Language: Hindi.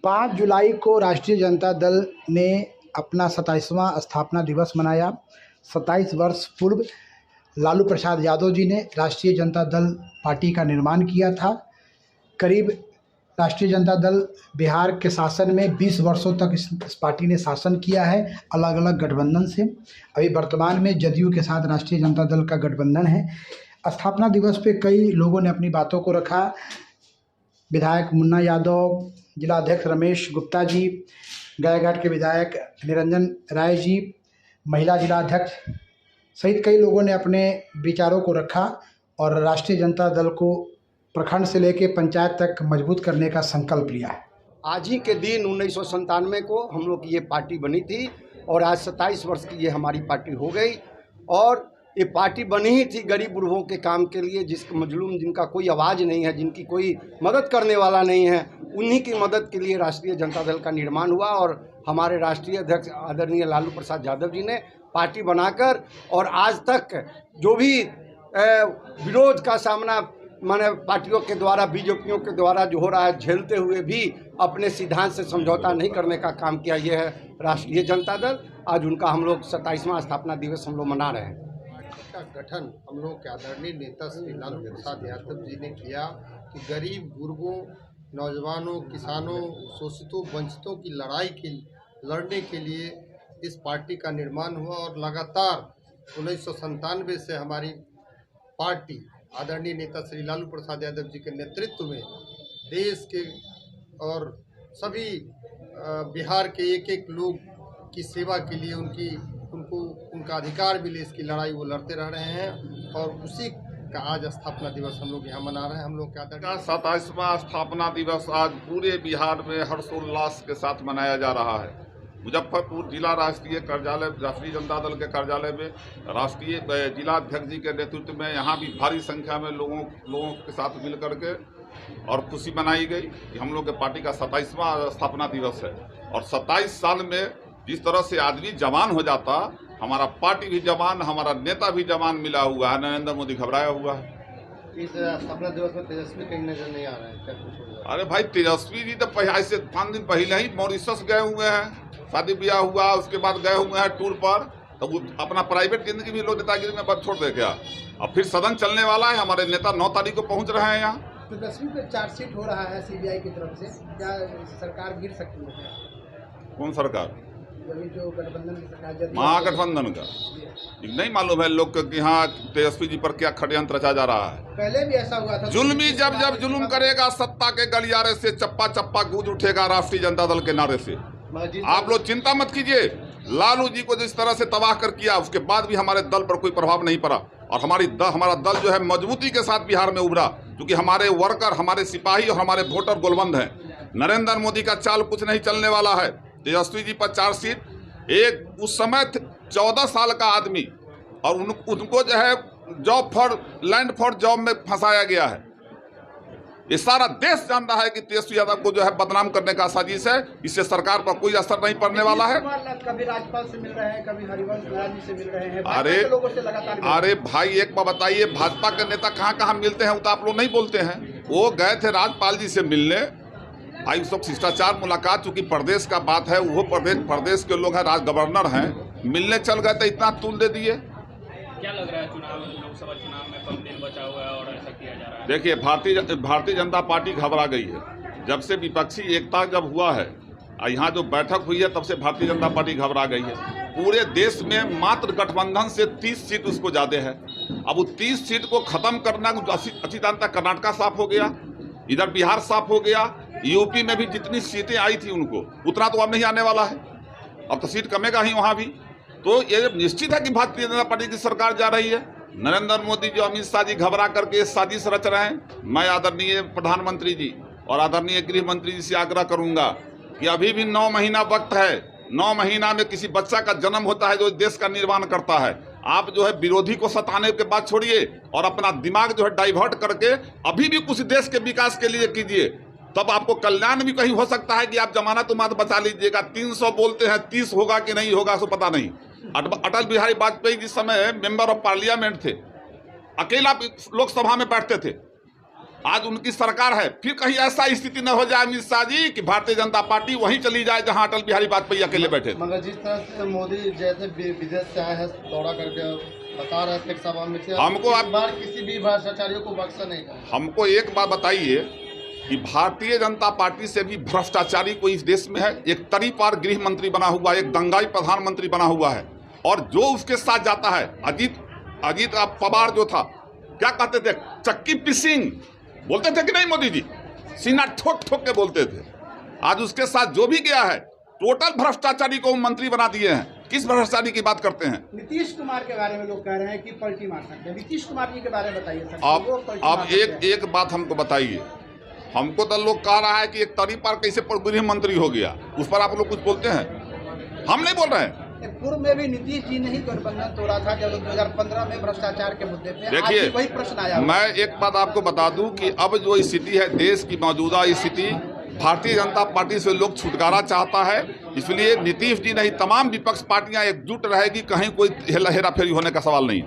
5 जुलाई को राष्ट्रीय जनता दल ने अपना 27वां स्थापना दिवस मनाया। 27 वर्ष पूर्व लालू प्रसाद यादव जी ने राष्ट्रीय जनता दल पार्टी का निर्माण किया था। करीब राष्ट्रीय जनता दल बिहार के शासन में 20 वर्षों तक इस पार्टी ने शासन किया है, अलग अलग गठबंधन से। अभी वर्तमान में जदयू के साथ राष्ट्रीय जनता दल का गठबंधन है। स्थापना दिवस पे कई लोगों ने अपनी बातों को रखा। विधायक मुन्ना यादव, जिला अध्यक्ष रमेश गुप्ता जी, गायघाट के विधायक निरंजन राय जी, महिला जिला अध्यक्ष सहित कई लोगों ने अपने विचारों को रखा और राष्ट्रीय जनता दल को प्रखंड से लेकर पंचायत तक मजबूत करने का संकल्प लिया है। आज ही के दिन 1997 को हम लोग की ये पार्टी बनी थी और आज 27 वर्ष की ये हमारी पार्टी हो गई। और ये पार्टी बनी ही थी गरीब बुढ़ों के काम के लिए, जिसके मजलूम जिनका कोई आवाज़ नहीं है, जिनकी कोई मदद करने वाला नहीं है, उन्हीं की मदद के लिए राष्ट्रीय जनता दल का निर्माण हुआ। और हमारे राष्ट्रीय अध्यक्ष आदरणीय लालू प्रसाद यादव जी ने पार्टी बनाकर और आज तक जो भी विरोध का सामना माने पार्टियों के द्वारा, बीजेपियों के द्वारा जो हो रहा है, झेलते हुए भी अपने सिद्धांत से समझौता नहीं करने का काम किया। ये है राष्ट्रीय जनता दल। आज उनका हम लोग 27वां स्थापना दिवस हम लोग मना रहे हैं। का गठन हम लोग के आदरणीय नेता श्री लालू प्रसाद यादव जी ने किया कि गरीब गुरबों, नौजवानों, किसानों, शोषितों, वंचितों की लड़ने के लिए इस पार्टी का निर्माण हुआ। और लगातार 1997 से हमारी पार्टी आदरणीय नेता श्री लालू प्रसाद यादव जी के नेतृत्व में देश के और सभी बिहार के एक एक लोग की सेवा के लिए उनको उनका अधिकार मिले, इसकी लड़ाई वो लड़ते रह रहे हैं। और उसी का आज स्थापना दिवस हम लोग यहाँ मना रहे हैं। हम लोग का 27वां स्थापना दिवस आज पूरे बिहार में हर्षोल्लास के साथ मनाया जा रहा है। मुजफ्फरपुर जिला राष्ट्रीय जनता दल के कार्यालय में राष्ट्रीय जिला अध्यक्ष जी के नेतृत्व में यहाँ भी भारी संख्या में लोगों के साथ मिल करके और खुशी मनाई गई कि हम लोग के पार्टी का 27वां स्थापना दिवस है। और 27 साल में जिस तरह से आदमी जवान हो जाता, हमारा पार्टी भी जवान, हमारा नेता भी जवान मिला हुआ है। नरेंद्र मोदी घबराया हुआ है। इस स्थापना दिवस में तेजस्वी कहीं नजर नहीं आ रहा है, क्या कुछ होगा? अरे भाई, तेजस्वी जी तो आज से 5 दिन पहले ही मॉरिशस गए हुए हैं, शादी ब्याह हुआ, उसके बाद गए हुए हैं टूर पर। तो वो अपना प्राइवेट जिंदगी भी लोग नेतागिरी में बंद छोड़ दे गया। अब फिर सदन चलने वाला है, हमारे नेता 9 तारीख को पहुंच रहे हैं यहाँ। तेजस्वी पे चार्जशीट हो रहा है सीबीआई की तरफ से, क्या सरकार गिर सकती है? कौन सरकार? जो गठबंधन की सरकार, महागठबंधन का नहीं मालूम है लोग कि हाँ तेजस्वी जी पर क्या षड्यंत्र रचा जा रहा है। पहले भी ऐसा हुआ था। जुल्मी जब जुल्म करेगा सत्ता के गलियारे से चप्पा चप्पा गूंज उठेगा राष्ट्रीय जनता दल के नारे से। आप लोग चिंता मत कीजिए। लालू जी को जिस तरह से तबाह कर किया, उसके बाद भी हमारे दल पर कोई प्रभाव नहीं पड़ा। और हमारा दल जो है मजबूती के साथ बिहार में उभरा, क्योंकि हमारे वर्कर, हमारे सिपाही और हमारे वोटर गोलबंद हैं। नरेंद्र मोदी का चाल कुछ नहीं चलने वाला है। तेजस्वी जी पर चार्जशीट, एक उस समय 14 साल का आदमी और उनको जो है लैंड फॉर जॉब में फंसाया गया है। ये सारा देश जान रहा है कि तेजस्वी यादव को जो है बदनाम करने का साजिश है। इससे सरकार पर कोई असर नहीं पड़ने वाला है। कभी राज्यपाल से मिल रहे हैं, कभी हरिवंश जी से मिल रहे हैं, अरे भाई एक बात बताइए, भाजपा के नेता कहाँ कहाँ मिलते हैं वो तो आप लोग नहीं बोलते हैं। वो गए थे राज्यपाल जी से मिलने, भाई सब शिष्टाचार मुलाकात, चूंकि प्रदेश का बात है, वो प्रदेश के लोग हैं, गवर्नर हैं, मिलने चल गए तो इतना तूल दे दिए। क्या लग रहा है लोकसभा चुनाव में कम दिन बचा हुआ है और ऐसा किया जा रहा है? देखिए, भारतीय जनता पार्टी घबरा गई है। जब से विपक्षी एकता जब हुआ है, यहाँ जो बैठक हुई है, तब से भारतीय जनता पार्टी घबरा गई है। पूरे देश में मात्र गठबंधन से 30 सीट उसको ज्यादा है। अब वो 30 सीट को खत्म करना, अच्छी जानता, कर्नाटका साफ हो गया, इधर बिहार साफ हो गया, यूपी में भी जितनी सीटें आई थी उनको उतना तो अब नहीं आने वाला है। अब तो सीट कमेगा ही वहाँ भी। तो ये निश्चित है कि भारतीय जनता पार्टी की सरकार जा रही है। नरेंद्र मोदी जो अमित शाह जी घबरा करके साजिश रच रहे हैं। मैं आदरणीय प्रधानमंत्री जी और आदरणीय गृह मंत्री जी से आग्रह करूंगा कि अभी भी 9 महीना वक्त है। 9 महीना में किसी बच्चा का जन्म होता है जो देश का निर्माण करता है। आप जो है विरोधी को सताने के बाद छोड़िए और अपना दिमाग जो है डाइवर्ट करके अभी भी कुछ देश के विकास के लिए कीजिए, तब आपको कल्याण भी कहीं हो सकता है कि आप जमानत उमानत बचा लीजिएगा। 300 बोलते हैं, 30 होगा कि नहीं होगा सो पता नहीं। अटल बिहारी वाजपेयी जिस समय मेंबर ऑफ पार्लियामेंट थे, अकेला लोकसभा में बैठते थे, आज उनकी सरकार है, फिर कहीं ऐसा स्थिति न हो जाए अमित शाह जी कि भारतीय जनता पार्टी वहीं चली जाए जहां अटल बिहारी वाजपेयी अकेले बैठे। मगर जिस तरह से मोदी जैसे विदेश से आए हैं दौरा करके बता रहे थे सभा में से हमको इस बार किसी भी भ्रष्टाचारियों को बख्शा नहीं है। हमको एक बात बताइए कि भारतीय जनता पार्टी से भी भ्रष्टाचारी कोई इस देश में है? एक तरीपार गृह मंत्री बना हुआ है, एक दंगाई प्रधानमंत्री बना हुआ है, और जो उसके साथ जाता है अजीत पवार जो था, क्या कहते थे, चक्की पिसिंग बोलते थे कि नहीं मोदी जी, सीना ठोक ठोक के बोलते थे। आज उसके साथ जो भी गया है टोटल भ्रष्टाचारी को मंत्री बना दिए हैं। किस भ्रष्टाचारी की बात करते हैं? नीतीश कुमार के बारे में लोग कह रहे हैं कि पलटी मार सकते हैं। नीतीश कुमार जी के बारे में बताइए सर। अब एक बात हमको बताइए, हमको तो लोग कह रहा है कि एक तरीपार कैसे गृह मंत्री हो गया, उस पर आप लोग कुछ बोलते हैं? हम नहीं बोल रहे हैं। पूर्व में भी नीतीश जी ने ही गठबंधन तोड़ा था जब 2015 में भ्रष्टाचार के मुद्दे पे। देखिए, वही प्रश्न आया। मैं एक बात आपको बता दूं कि अब जो स्थिति है देश की मौजूदा स्थिति, भारतीय जनता पार्टी से लोग छुटकारा चाहता है, इसलिए नीतीश जी नहीं तमाम विपक्ष पार्टियां एकजुट रहेगी, कहीं कोई हेराफेरी होने का सवाल नहीं।